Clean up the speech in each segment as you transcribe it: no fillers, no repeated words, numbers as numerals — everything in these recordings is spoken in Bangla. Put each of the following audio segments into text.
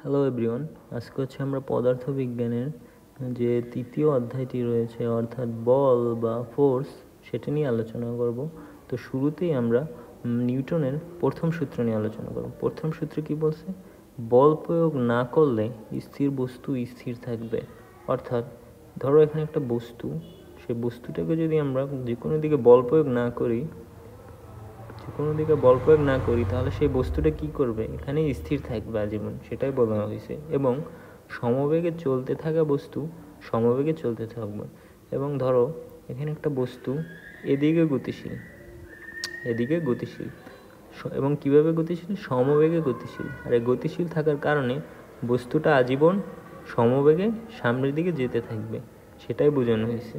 হ্যালো এভরিওয়ান, আজকে আমরা পদার্থবিজ্ঞানের যে তৃতীয় অধ্যায়টি রয়েছে অর্থাৎ বল বা ফোর্স সেটা নিয়ে আলোচনা করব। তো শুরুতেই আমরা নিউটনের প্রথম সূত্র নিয়ে আলোচনা করব। প্রথম সূত্রে কি বলছে? বল প্রয়োগ না করলে স্থির বস্তু স্থির থাকবে। অর্থাৎ ধরো এখানে একটা বস্তু, সেই বস্তুটাকে যদি আমরা যে কোনো দিকে বল প্রয়োগ না করি তাহলে সেই বস্তুটা কি করবে? এখানেই স্থির থাকবে আজীবন, সেটাই বলা হয়েছে। এবং সমবেগে চলতে থাকা বস্তু সমবেগে চলতে থাকবে। এবং ধরো এখানে একটা বস্তু এদিকে গতিশীল এবং কিভাবে গতিশীল? সমবেগে গতিশীল। আর এই গতিশীল থাকার কারণে বস্তুটা আজীবন সমবেগে সামনের দিকে যেতে থাকবে, সেটাই বোঝানো হয়েছে।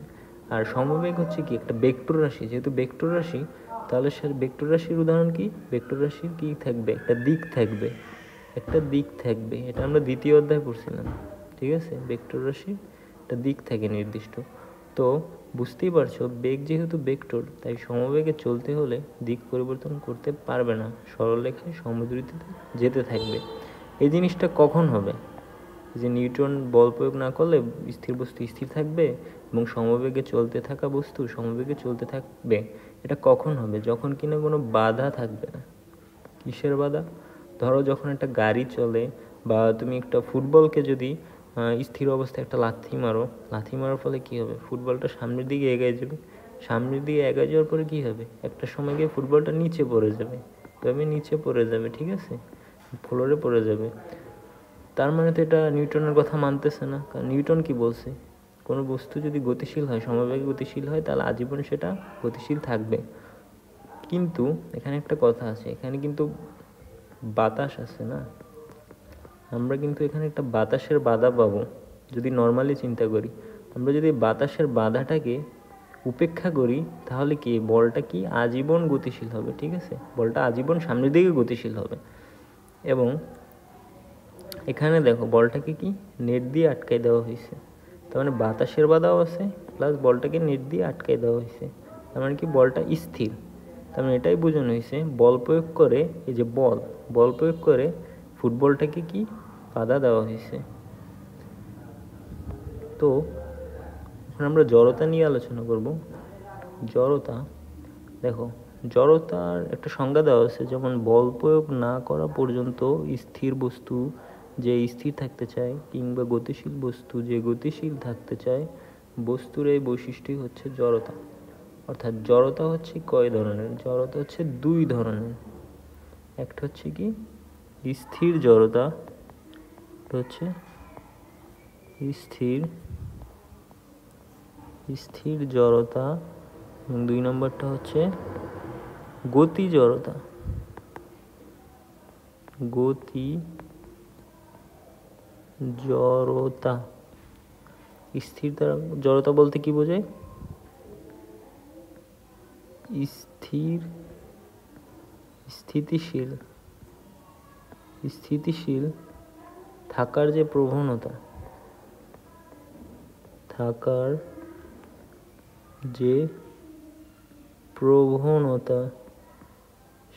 আর সমবেগ হচ্ছে কি? একটা ভেক্টর রাশি। যেহেতু ভেক্টর রাশি, তাহলে সে ভেক্টর রাশির উদাহরণ কি? ভেক্টর রাশির কি থাকবে? একটা দিক থাকবে। এটা আমরা দ্বিতীয় অধ্যায় পড়ছিলাম, ঠিক আছে? ভেক্টর রাশির একটা দিক থাকে নির্দিষ্ট। তো বুঝতেই পারছো, বেগ যেহেতু ভেক্টর, তাই সমবেগে চলতে হলে দিক পরিবর্তন করতে পারবে না, সরলরেখায় সমদ্রুতিতে যেতে থাকবে। এই জিনিসটা কখন হবে? যে নিউটন বল প্রয়োগ না করলে স্থির বস্তু স্থির থাকবে এবং সমবেগে চলতে থাকা বস্তু সমবেগে চলতে থাকবে, এটা কখন হবে? যখন কিনা কোনো বাধা থাকবে না। কিসের বাধা? ধরো যখন একটা গাড়ি চলে, বা তুমি একটা ফুটবলকে যদি স্থির অবস্থায় একটা লাথি মারার ফলে কি হবে? ফুটবলটা সামনের দিকে এগিয়ে যাওয়ার পরে কি হবে? একটা সময় গিয়ে ফুটবলটা নিচে পড়ে যাবে, ঠিক আছে? ফ্লোরে পড়ে যাবে। তার মানে তো এটা নিউটনের কথা মানতেছে না। কারণ নিউটন কি বলছে? কোনো বস্তু যদি গতিশীল হয়, সমবেগে গতিশীল হয়, তাহলে আজীবন সেটা গতিশীল থাকবে। কিন্তু এখানে একটা কথা আছে, এখানে কিন্তু বাতাস আছে না। আমরা কিন্তু এখানে একটা বাতাসের বাধা পাবো। যদি নর্মালি চিন্তা করি, আমরা যদি বাতাসের বাধাটাকে উপেক্ষা করি, তাহলে কি বলটা কি আজীবন গতিশীল হবে, ঠিক আছে? বলটা আজীবন সামনের দিকে গতিশীল হবে। এবং এখানে দেখো বলটাকে কি নেট দিয়ে আটকাই দেওয়া হয়েছে। তার মানে বাতাসের বাধাও আছে, প্লাস বলটাকে নেট দিয়ে আটকাই দেওয়া হয়েছে। তার মানে কি বলটা স্থির। তার মানে এটাই বোঝানো হয়েছে বল প্রয়োগ করে, এই যে বল প্রয়োগ করে ফুটবলটাকে কি বাধা দেওয়া হয়েছে। তো এখন আমরা জড়তা নিয়ে আলোচনা করব। জড়তা, দেখো জড়তার একটা সংজ্ঞা দেওয়া আছে, যেমন বল প্রয়োগ না করা পর্যন্ত স্থির বস্তু যে স্থির থাকতে চায়, কিংবা গতিশীল বস্তু যে গতিশীল থাকতে চায়, বস্তুর এই বৈশিষ্ট্যই হচ্ছে জড়তা। অর্থাৎ জড়তা হচ্ছে কয় ধরনের? জড়তা হচ্ছে দুই ধরনের। একটা হচ্ছে কি স্থির জড়তা, হচ্ছে স্থির জড়তা, এবং দুই নম্বরটা হচ্ছে গতি জড়তা। স্থির জড়তা বলতে কি বোঝায়? স্থিতিশীল থাকার যে প্রবণতা,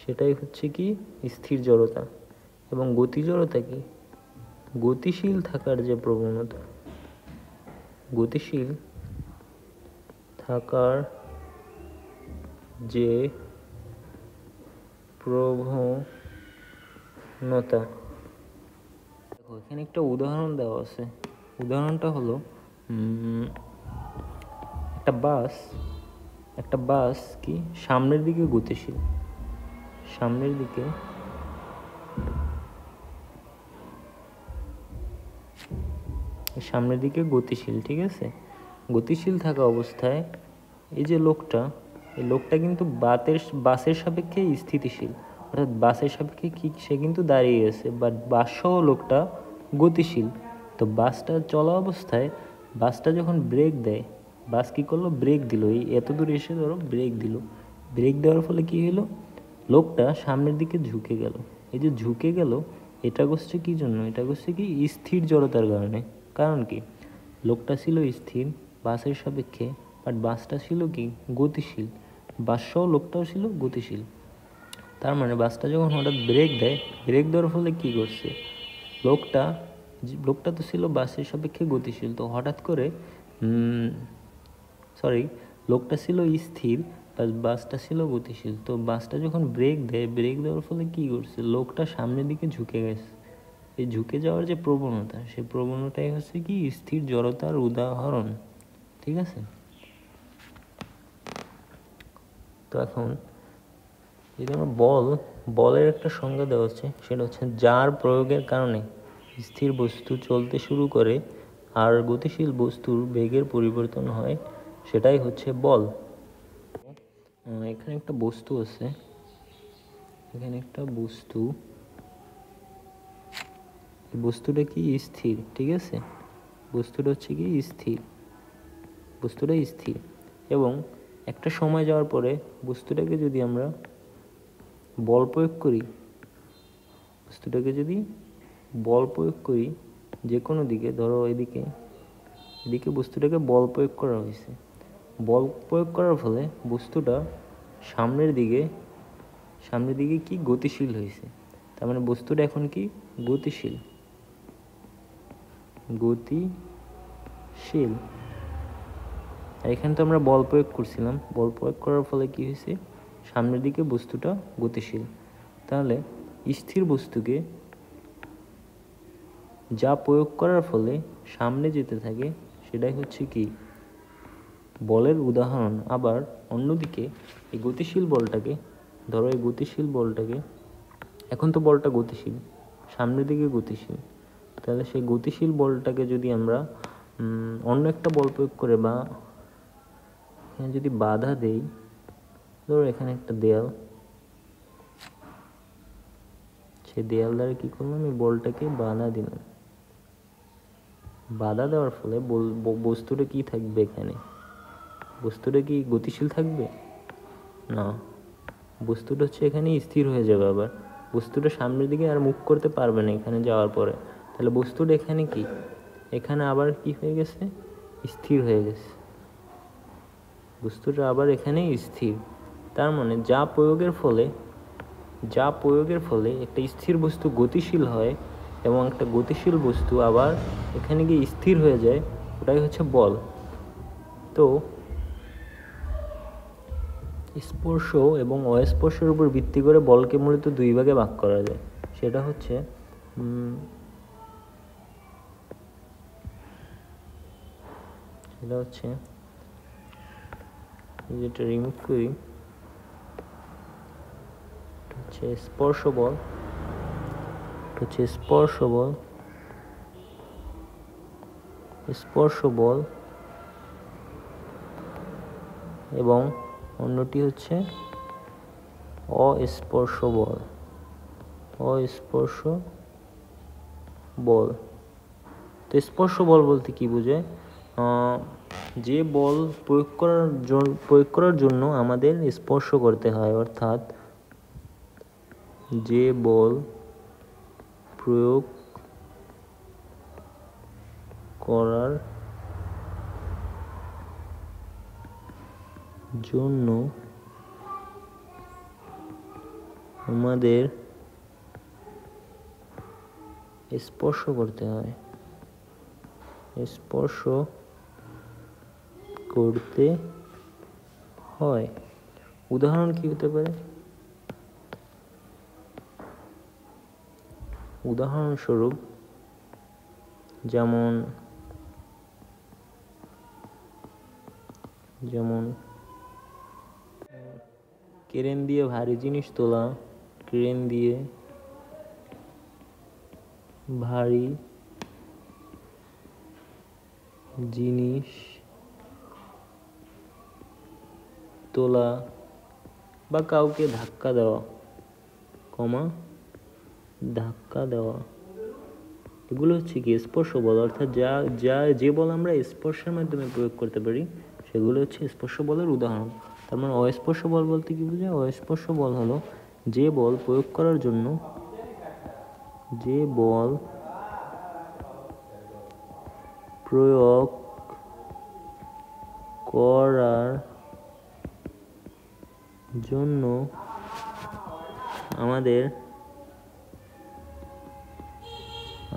সেটাই হচ্ছে কি স্থির জড়তা। এবং গতি জড়তা কি? গতিশীল থাকার যে প্রবণতা, দেখো এখানে একটা উদাহরণ দেওয়া আছে। উদাহরণটা হলো একটা বাস কি সামনের দিকে গতিশীল, ঠিক আছে? গতিশীল থাকা অবস্থায় এই যে লোকটা কিন্তু বাসের সাপেক্ষে স্থিতিশীল। অর্থাৎ বাসের সাপেক্ষে কি সে কিন্তু দাঁড়িয়ে আছে, বাট বাস সহ লোকটা গতিশীল। তো বাসটা চলা অবস্থায় বাসটা যখন ব্রেক দেয়, বাস কি করলো? ব্রেক দিল। এই এত দূর এসে ধরো ব্রেক দেওয়ার ফলে কি হলো? লোকটা সামনের দিকে ঝুঁকে গেল। এই যে ঝুঁকে গেল, এটা করছে কি জন্য? এটা করছে কি স্থির জড়তার কারণে। কারণ কি? লোকটা ছিল স্থির বাসের সাপেক্ষে, বাট বাসটা ছিল কি গতিশীল। বাস সহ লোকটাও ছিল গতিশীল। তার মানে বাসটা যখন হঠাৎ ব্রেক দেওয়ার ফলে কি করছে? লোকটা লোকটা তো ছিল বাসের সাপেক্ষে গতিশীল, তো হঠাৎ করে লোকটা ছিল স্থির, বাসটা ছিল গতিশীল। তো বাসটা যখন ব্রেক দেয়, ব্রেক দেওয়ার ফলে কি করছে, লোকটা সামনের দিকে ঝুঁকে গেছে। এই ঝুঁকে যাওয়ার যে প্রবণতা, সেই প্রবণতাই হচ্ছে কি স্থির জড়তার উদাহরণ। ঠিক আছে? তো এখন যদি আমরা বলের একটা সংজ্ঞা দেওয়া হচ্ছে, সেটা হচ্ছে যার প্রয়োগের কারণে স্থির বস্তু চলতে শুরু করে আর গতিশীল বস্তুর বেগের পরিবর্তন হয়, সেটাই হচ্ছে বল। এখানে একটা বস্তু আছে, এখানে একটা বস্তু, বস্তুটা কি স্থির। ঠিক আছে? বস্তুটা হচ্ছে কি স্থির, বস্তুটা স্থির, এবং একটা সময় যাওয়ার পরে বস্তুটাকে যদি আমরা বল প্রয়োগ করি, বস্তুটাকে যদি বল প্রয়োগ করি যে কোনো দিকে, ধরো এদিকে বস্তুটাকে বল প্রয়োগ করা হয়েছে। বল প্রয়োগ করার ফলে বস্তুটা সামনের দিকে কি গতিশীল হয়েছে। তার মানে বস্তুটা এখন কি গতিশীল। আর এখানে তো আমরা বল প্রয়োগ করছিলাম, বল প্রয়োগ করার ফলে কি হয়েছে, সামনের দিকে বস্তুটা গতিশীল। তাহলে স্থির বস্তুকে যা প্রয়োগ করার ফলে সামনে যেতে থাকে, সেটাই হচ্ছে কি বলের উদাহরণ। আবার অন্যদিকে এই গতিশীল বলটাকে, ধরো এই গতিশীল বলটাকে, এখন তো বলটা গতিশীল, সামনের দিকে গতিশীল, তাহলে সেই গতিশীল বলটাকে যদি আমরা অন্য একটা বল প্রয়োগ করে বা এখানে যদি বাধা দেই, ধরো এখানে একটা দেয়াল, সেই দেয়াল দ্বারা কি করলাম, এই বলটাকে বাধা দিলাম। বাধা দেওয়ার ফলে বস্তুটা কি থাকবে, এখানে বস্তুটা কি গতিশীল থাকবে না, বস্তুটা হচ্ছে এখানে স্থির হয়ে যাবে। আবার বস্তুটা সামনের দিকে আর মুভ করতে পারবে না এখানে যাওয়ার পরে। তাহলে বস্তুটা এখানে কি, এখানে আবার কি হয়ে গেছে, স্থির হয়ে গেছে, বস্তুটা আবার এখানে স্থির। তার মানে যা প্রয়োগের ফলে একটা স্থির বস্তু গতিশীল হয় এবং একটা গতিশীল বস্তু আবার এখানে গিয়ে স্থির হয়ে যায়, ওটাই হচ্ছে বল। তো স্পর্শ এবং অস্পর্শের উপর ভিত্তি করে বলকে মূলত দুই ভাগে ভাগ করা যায়। সেটা হচ্ছে যেটা রিমুভ করি, হচ্ছে স্পর্শ বল, এবং অন্যটি হচ্ছে অস্পর্শ বল। তো স্পর্শ বল বলতে কি বোঝায়, যে বল প্রয়োগ করার জন্য আমাদের স্পর্শ করতে হয়, অর্থাৎ যে বল প্রয়োগ করার জন্য আমাদের স্পর্শ করতে হয়, উদাহরণ কি হতে পারে, উদাহরণস্বরূপ যেমন ক্রেন দিয়ে ভারী জিনিস তোলা, ক্রেন দিয়ে ভারী জিনিস তোলা বা কাউকে ধাক্কা দেওয়া, এগুলো হচ্ছে কি স্পর্শ বল। অর্থাৎ যে বল আমরা স্পর্শের মাধ্যমে প্রয়োগ করতে পারি, সেগুলো হচ্ছে স্পর্শ বলের উদাহরণ। তার মানে অস্পর্শ বল বলতে কি বোঝায়, অস্পর্শ বল হলো যে বল প্রয়োগ করার জন্য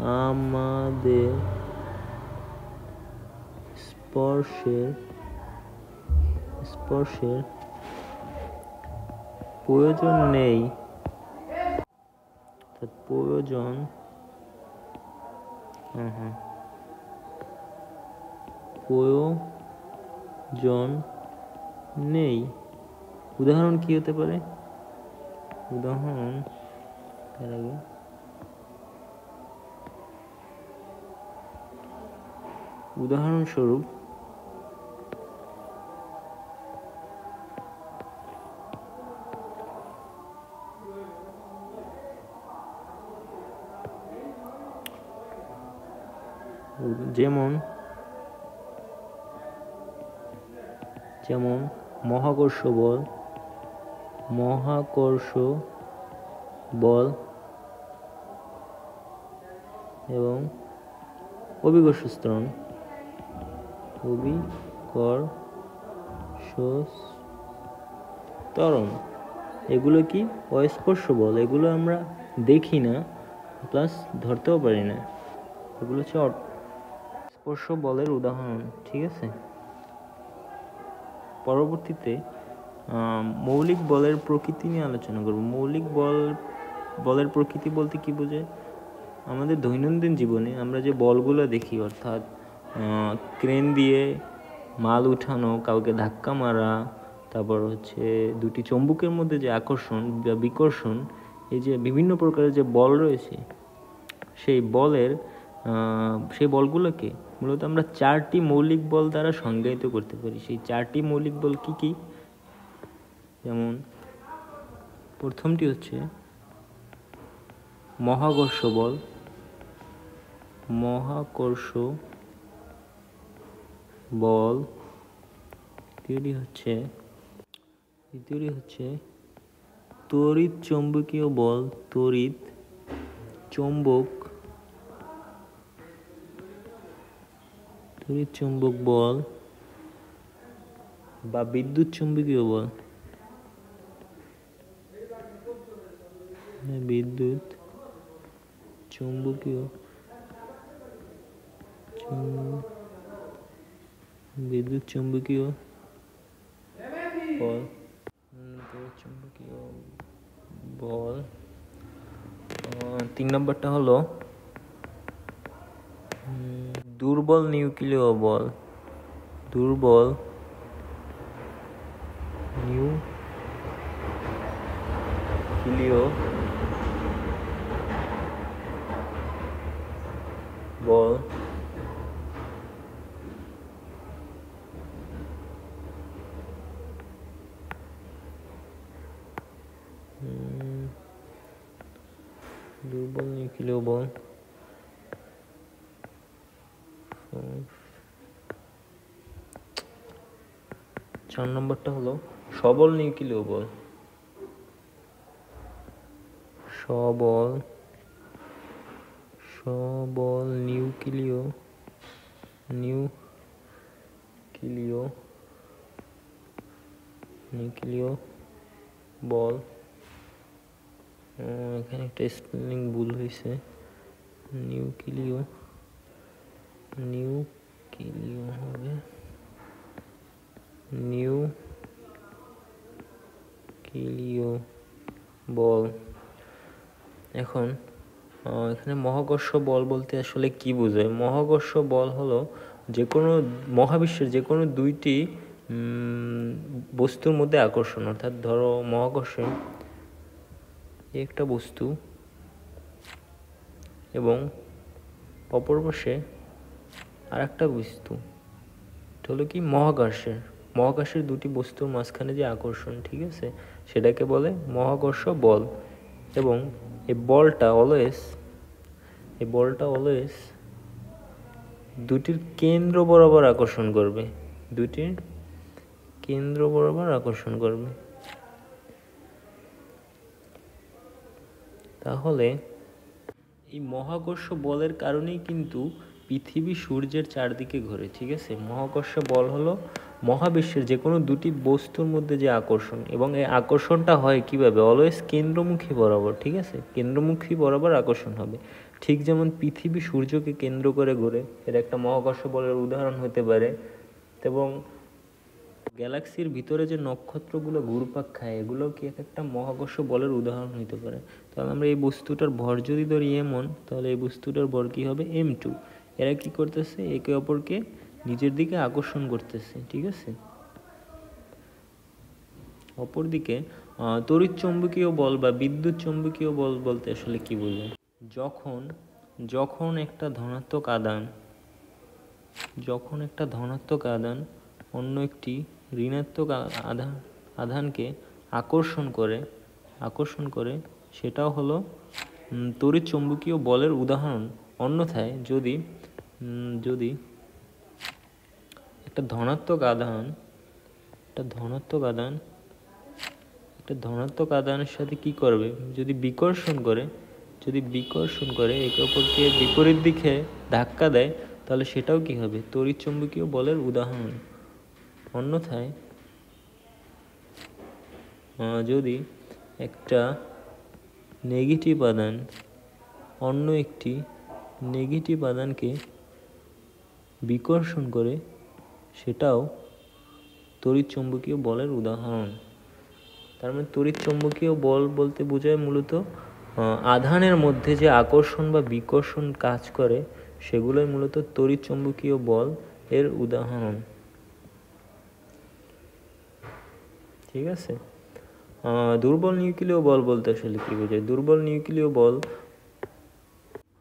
আমাদের স্পর্শের প্রয়োজন নেই, প্রয়োজন নেই। উদাহরণ কি হতে পারে? উদাহরণস্বরূপ যেমন মহাকর্ষ বল এবং অভিকর্ষ ত্বরণ, এগুলো কি অস্পর্শ বল, এগুলো আমরা দেখি না, প্লাস ধরতেও পারি না, এগুলো হচ্ছে স্পর্শ বলের উদাহরণ। ঠিক আছে, পরবর্তীতে মৌলিক বলের প্রকৃতি নিয়ে আলোচনা করব। মৌলিক বলের প্রকৃতি বলতে কি বোঝায়? আমাদের দৈনন্দিন জীবনে আমরা যে বলগুলো দেখি, অর্থাৎ ক্রেন দিয়ে মাল উঠানো, কাউকে ধাক্কা মারা, তারপর হচ্ছে দুটি চুম্বকের মধ্যে যে আকর্ষণ বা বিকর্ষণ, এই যে বিভিন্ন প্রকারের যে বল রয়েছে, সেই বলগুলোকে মূলত আমরা 4টি মৌলিক বল দ্বারা সংজ্ঞায়িত করতে পারি। সেই 4টি মৌলিক বল কি কি? যেমন প্রথমটি হচ্ছে মহাকর্ষ বল, দ্বিতীয়টি হচ্ছে তড়িৎ চৌম্বকীয় বল, তড়িৎ চৌম্বক বল বা বিদ্যুৎ চৌম্বকীয় বল, বিদ্যুৎ চৌম্বকীয় বল। 3 নম্বরটা হলো দুর্বল নিউক্লিয় বল, বল। দুর্বল নিউক্লিয় বল। 4 নম্বরটা হলো সবল নিউক্লিয় বল, সবল নিউক্লিয় বল। এখানে একটা স্পেলিং ভুল হয়েছে, নিউক্লিয় হবে নিউক্লিয় বল। এখন এখানে মহাকর্ষ বল বলতে আসলে কি বোঝায়? মহাকর্ষ বল হলো যে কোনো মহাবিশ্বের যে কোনো 2টি বস্তুর মধ্যে আকর্ষণ, অর্থাৎ ধরো মহাকর্ষে একটা বস্তু এবং অপর পাশে আর একটা বস্তু, হলো কি মহাকাশের 2টি বস্তুর মাঝখানে যে আকর্ষণ, ঠিক আছে, সেটাকে বলে মহাকর্ষ বল। এবং এই বলটা অলওয়েজ 2টির কেন্দ্র বরাবর আকর্ষণ করবে, তাহলে এই মহাকর্ষ বলের কারণেই কিন্তু পৃথিবী সূর্যের চারদিকে ঘোরে। ঠিক আছে, মহাকর্ষ বল হলো মহাবিশ্বের যে কোনো 2টি বস্তুর মধ্যে যে আকর্ষণ, এবং এই আকর্ষণটা হয় কিভাবে? অলওয়েজ কেন্দ্রমুখী বরাবর। ঠিক আছে, কেন্দ্রমুখী বরাবর আকর্ষণ হবে। ঠিক যেমন পৃথিবী সূর্যকে কেন্দ্র করে ঘোরে, এর একটা মহাকর্ষ বলের উদাহরণ হতে পারে। এবং গ্যালাক্সির ভিতরে যে নক্ষত্রগুলো ঘুরপাক খায় এগুলো কি এক একটা মহাকর্ষ বলের উদাহরণ হতে পারে। তাহলে আমরা এই বস্তুটার ভর যদি ধরি m1, তাহলে এই বস্তুটার ভর কি হবে m2। এরা কি করতেছে, একে অপরকে নিজের দিকে আকর্ষণ করতেছে, ঠিক আছে। অপরদিকে তড়িৎ চৌম্বকীয় বল বা বিদ্যুৎ চৌম্বকীয় বল বলতে আসলে কি বোঝায়? যখন একটা ধনাত্মক আধান অন্য একটি ঋণাত্মক আধানকে আকর্ষণ করে সেটাও হলো তড়িৎ চৌম্বকীয় বলের উদাহরণ। অন্যথায় যদি একটা ধনাত্মক আধানের সাথে কি করবে, যদি বিকর্ষণ করে একে অপরকে বিপরীত দিকে ধাক্কা দেয়, তাহলে সেটাও কি হবে তড়িৎ চৌম্বকীয় বলের উদাহরণ। অন্যথায় যদি একটা নেগেটিভ আধান অন্য একটি নেগেটিভ আধানকে বিকর্ষণ করে সেটাও তড়িৎ চৌম্বকীয় বলের উদাহরণ। তার মানে তড়িৎ চৌম্বকীয় বল বলতে বোঝায় মূলত আধানের মধ্যে যে আকর্ষণ বা বিকর্ষণ কাজ করে সেগুলোই মূলত তড়িৎ চৌম্বকীয় বল এর উদাহরণ, ঠিক আছে। দুর্বল নিউক্লিয় বল বলতে আসলে কি বোঝায়? দুর্বল নিউক্লিয় বল,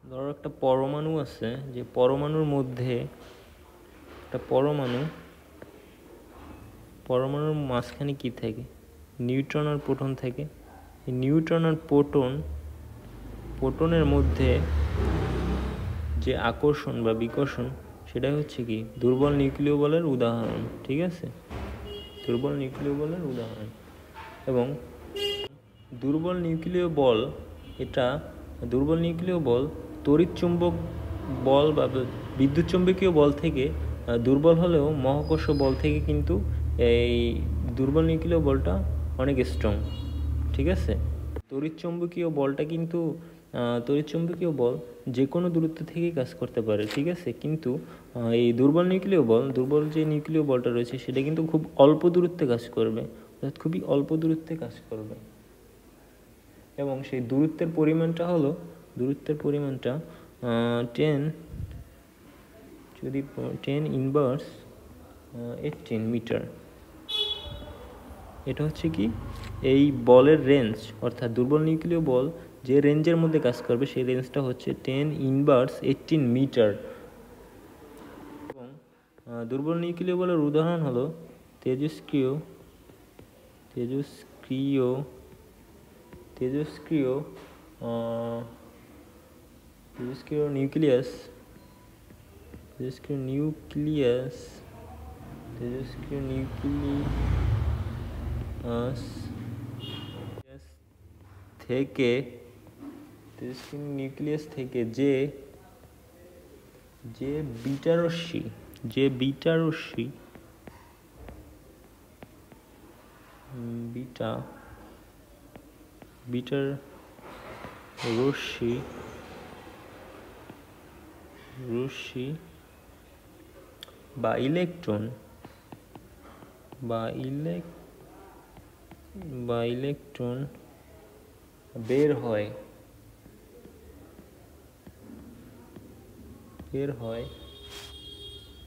ধরো একটা পরমাণু আছে, যে পরমাণুর মধ্যে একটা পরমাণুর মাঝখানে কি থাকে, নিউট্রন আর প্রোটন থাকে। এই নিউট্রন আর প্রোটনের মধ্যে যে আকর্ষণ বা বিকর্ষণ সেটাই হচ্ছে কি দুর্বল নিউক্লিয় বলের উদাহরণ, ঠিক আছে, দুর্বল নিউক্লিয় বলের উদাহরণ। এবং দুর্বল নিউক্লিয় বল তড়িৎ চুম্বক বল বা বিদ্যুৎ চৌম্বকীয় বল থেকে দুর্বল হলেও মহাকর্ষ বল থেকে কিন্তু এই দুর্বল নিউক্লিয় বলটা অনেক স্ট্রং, ঠিক আছে। তড়িৎ চৌম্বকীয় বল যে কোনো দূরত্ব থেকেই কাজ করতে পারে, ঠিক আছে। কিন্তু এই দুর্বল যে নিউক্লিয় বলটা রয়েছে সেটা কিন্তু খুব অল্প দূরত্বে কাজ করবে, অর্থাৎ খুবই অল্প দূরত্বে কাজ করবে। এবং সেই দূরত্বের পরিমাণটা 10⁻18 মিটার। এটা হচ্ছে কি এই বলের রেঞ্জ, অর্থাৎ দুর্বল নিউক্লিয় বল যে রেঞ্জের মধ্যে কাজ করবে সেই রেঞ্জটা হচ্ছে 10⁻18 মিটার। এবং দুর্বল নিউক্লিয় বলের উদাহরণ হলো তেজস্ক্রিয় নিউক্লিয়াস থেকে যে বিটা রশ্মি বা ইলেকট্রন বের হয়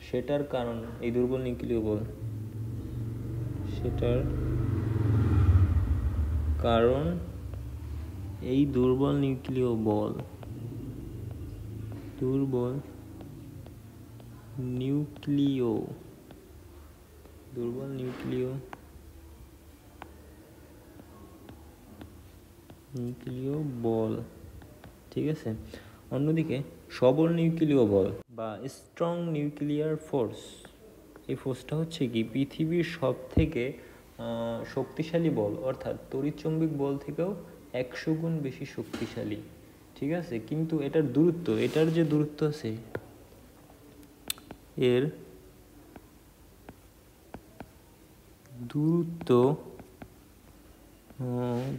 সেটার কারণ এই দুর্বল নিউক্লিয় বল। এই দুর্বল নিউক্লিয় বল ঠিক আছে। অন্যদিকে সবল নিউক্লিয় বল বা স্ট্রং নিউক্লিয়ার ফোর্স, এই ফোর্সটা হচ্ছে কি পৃথিবীর সব থেকে শক্তিশালী বল, অর্থাৎ তড়িৎচৌম্বক বল থেকেও 100 গুণ বেশি শক্তিশালী, ঠিক আছে। কিন্তু এটার যে দূরত্ব আছে, এর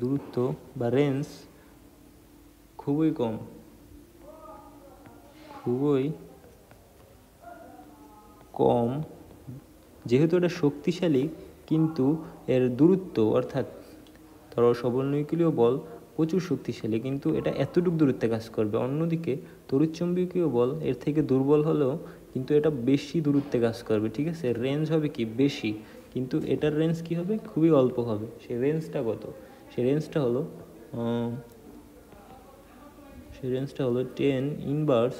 দূরত্ব বা রেঞ্জ খুবই কম, খুবই কম, যেহেতু এটা শক্তিশালী কিন্তু এর দূরত্ব অর্থাৎ ধরো সবল নিউক্লিয় বল প্রচুর শক্তিশালী কিন্তু এটা এতটুকু দূরত্বে কাজ করবে, অন্যদিকে তড়িৎচুম্বকীয় বল এর থেকে দুর্বল হলেও কিন্তু এটা বেশি দূরত্বে কাজ করবে, ঠিক আছে। রেঞ্জ হবে কি বেশি, কিন্তু এটার রেঞ্জ কি হবে খুবই অল্প হবে। সেই রেঞ্জটা কত? সেই রেঞ্জটা হলো 10 ইনভার্স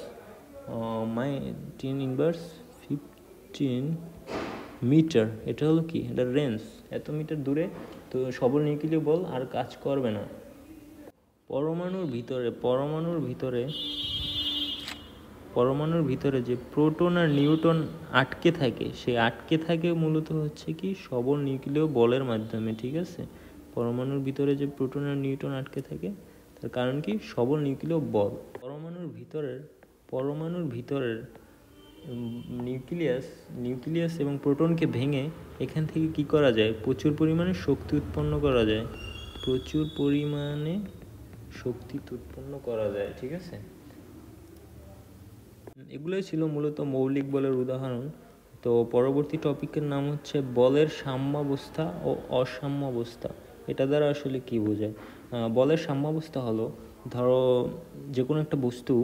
15 মিটার। এটা হলো কি এটার রেঞ্জ, এত মিটার দূরে তো সবল নিউক্লিয় বল আর কাজ করবে না। পরমাণুর ভিতরে যে প্রোটন আর নিউট্রন আটকে থাকে, সে আটকে থাকে মূলত হচ্ছে কি সবল নিউক্লিয় বলের মাধ্যমে, ঠিক আছে। পরমাণুর ভিতরে যে প্রোটন আর নিউট্রন আটকে থাকে তার কারণ কি সবল নিউক্লিয় বল। পরমাণুর ভিতরের নিউক্লিয়াস এবং প্রোটনকে ভেঙে এখান থেকে কি করা যায়, প্রচুর পরিমাণে শক্তি উৎপন্ন করা যায়, ঠিক আছে। এগুলোই ছিল মূলত মৌলিক বলের উদাহরণ। তো পরবর্তী টপিকের নাম হচ্ছে বলের সাম্যাবস্থা ও অসাম্যাবস্থা। এটা দ্বারা আসলে কি বোঝায়? বলের সাম্যাবস্থা হলো, ধরো যে কোনো একটা বস্তু,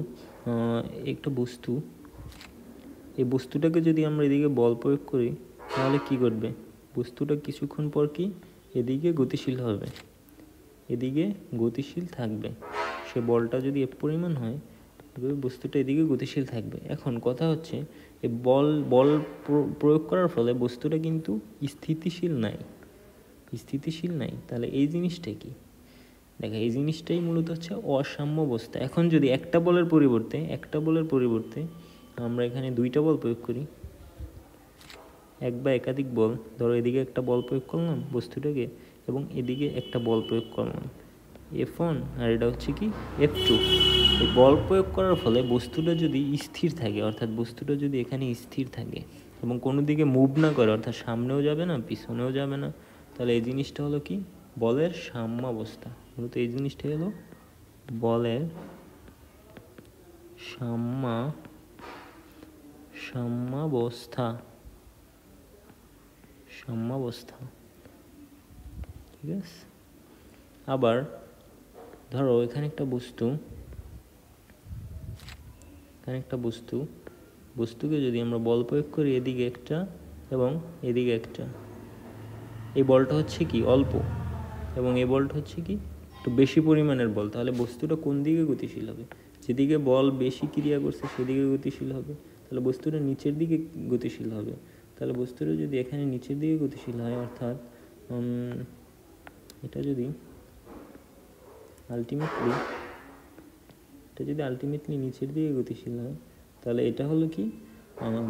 এই বস্তুটাকে যদি আমরা এদিকে বল প্রয়োগ করি তাহলে কি ঘটবে? বস্তুটা কিছুক্ষণ পর কি এদিকে গতিশীল থাকবে। সে বলটা যদি এ পরিমাণ হয় তবে বস্তুটা এদিকে গতিশীল থাকবে। এখন কথা হচ্ছে এই বল প্রয়োগ করার ফলে বস্তুটা কিন্তু স্থিতিশীল নাই। তাহলে এই জিনিসটা কি? দেখো এই জিনিসটাই মূলত হচ্ছে অসাম্যাবস্থা। এখন যদি একটা বলের পরিবর্তে আমরা এখানে দুইটা বল প্রয়োগ করি, এক বা একাধিক বল, ধরো এদিকে একটা বল প্রয়োগ করলাম বস্তুটাকে এবং এদিকে একটা বল প্রয়োগ করলাম F1 আর এটা হচ্ছে কি F2। এই বল প্রয়োগ করার ফলে বস্তুটা যদি স্থির থাকে, অর্থাৎ বস্তুটা যদি এখানে স্থির থাকে এবং কোনো দিকে মুভ না করে, অর্থাৎ সামনেও যাবে না পিছনেও যাবে না, তাহলে এই জিনিসটা হলো কি বলের সাম্যাবস্থা। মূলত এই জিনিসটাই হলো বলের সাম্যাবস্থা, ঠিক আছে। আবার ধরো এখানে একটা বস্তুকে যদি আমরা বল প্রয়োগ করি এদিকে একটা এবং এদিকে একটা, এই বলটা হচ্ছে কি অল্প এবং এই বলটা হচ্ছে কি একটু বেশি পরিমাণের বল, তাহলে বস্তুটা কোন দিকে গতিশীল হবে? যেদিকে বল বেশি ক্রিয়া করছে সেদিকে গতিশীল হবে, তাহলে বস্তুটা নিচের দিকে গতিশীল হবে। তাহলে বস্তুটা যদি এখানে নিচের দিকে গতিশীল হয়, অর্থাৎ এটা যদি আলটিমেটলি নিচের দিকে গতিশীল হয়, তাহলে এটা হলো কি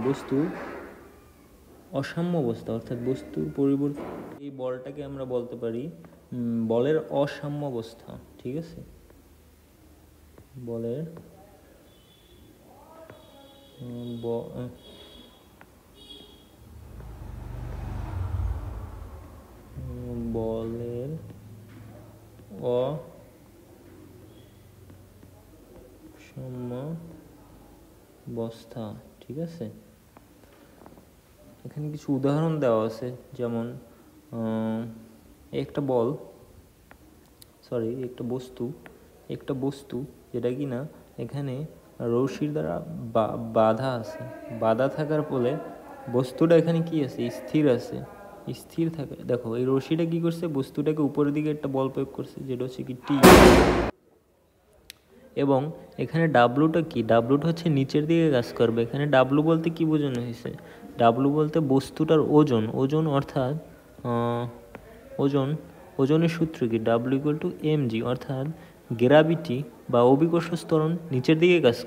বস্তু অসাম্যাবস্থা, অর্থাৎ বস্তুর পরিবর্তে এই বলটাকে আমরা বলতে পারি বলের অসাম্যাবস্থা, ঠিক আছে। বলের অসাম্যাবস্থা, ঠিক আছে। এখানে কিছু উদাহরণ দেওয়া আছে, যেমন একটা বস্তু যেটা কি না এখানে রশির দ্বারা বাধা থাকার ফলে বস্তুটা এখানে কি আছে স্থির থাকে। দেখো এই রশিটা কি করছে, বস্তুটাকে উপরের দিকে একটা বল প্রয়োগ করছে যেটা হচ্ছে কি টি, এবং এখানে ডাব্লুটা কি, ডাব্লুটা হচ্ছে নিচের দিকে কাজ করবে। এখানে ডাব্লু বলতে কি বোঝানো হয়েছে? ডাব্লু বলতে বস্তুটার ওজন অর্থাৎ ওজনের সূত্র কি W=mg, অর্থাৎ গ্র্যাভিটি বা অভিকর্ষ ত্বরণ নিচের দিকে কাজ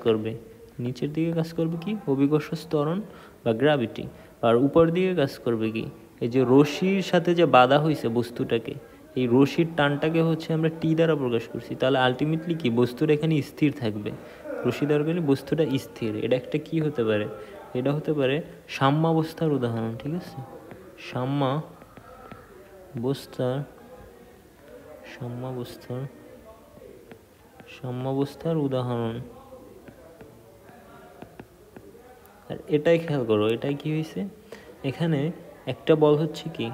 করবে কি অভিকর্ষ ত্বরণ বা গ্র্যাভিটি, আর উপর দিকে কাজ করবে কি এই যে রশির সাথে যে বাধা হয়েছে বস্তুটাকে, এই রশির টানটাকে হচ্ছে আমরা টি দ্বারা প্রকাশ করছি। তাহলে আলটিমেটলি কি বস্তুটা এখানে স্থির থাকবে, রশি দ্বারা গেলে বস্তুটা স্থির। এটা একটা কি হতে পারে? এটা হতে পারে সাম্যাবস্থার উদাহরণ, ঠিক আছে। সাম্যাবস্থার উদাহরণ। এটাই খেয়াল করো, এটাই কি হয়েছে, এখানে একটা বল হচ্ছে কি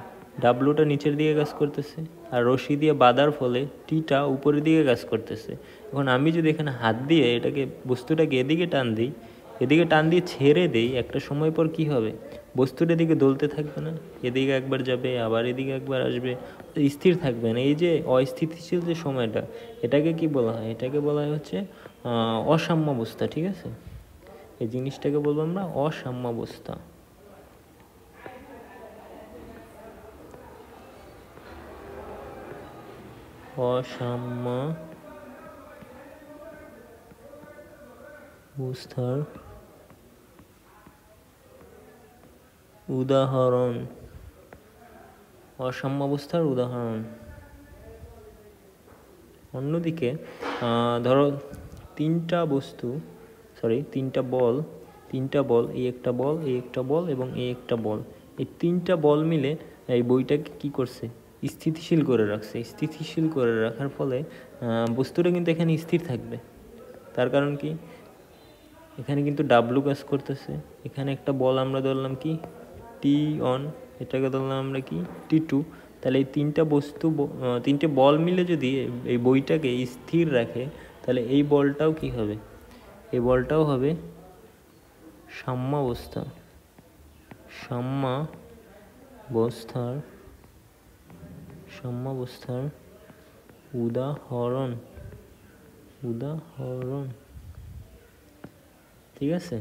ডাব্লুটা নিচের দিকে কাজ করতেছে, আর রশি দিয়ে বাঁধার ফলে টিটা উপরের দিকে কাজ করতেছে। এখন আমি যদি এখানে হাত দিয়ে এটাকে বস্তুটাকে এদিকে টান দিই, এদিকে টান দিয়ে ছেড়ে দেই, একটা সময় পর কি হবে, বস্তুটা এদিকে দোলতে থাকবে না, এদিকে একবার যাবে আবার এদিকে একবার আসবে, স্থির থাকবে না। এই যে অস্থিতিশীল যে সময়টা, এটাকে কি বলা হয়, এটাকে বলা হয় হচ্ছে অসাম্যাবস্থা। ঠিক আছে, এই জিনিসটাকে বলবো আমরা অসাম্যাবস্থা। অসাম্যাবস্থার উদাহরণ, অসাম্যাবস্থার উদাহরণ। অন্যদিকে ধরো তিনটা বল, এই একটা বল, এই একটা বল এবং এই একটা বল, এই তিনটা বল মিলে এই বইটাকে কি করছে, স্থিতিশীল করে রাখছে। স্থিতিশীল করে রাখার ফলে বস্তুটা কিন্তু এখানে স্থির থাকবে। তার কারণ কি, এখানে কিন্তু ডাব্লু কাজ করতেছে, এখানে একটা বল আমরা ধরলাম কি T1, এটাকে ধরলাম আমরা কি T2। তাহলে এই তিনটে বল মিলে যদি এই বইটাকে স্থির রাখে, তাহলে এই বলটাও কি হবে, এই বলটাও হবে সাম্যাবস্থার উদাহরণ। ঠিক আছে।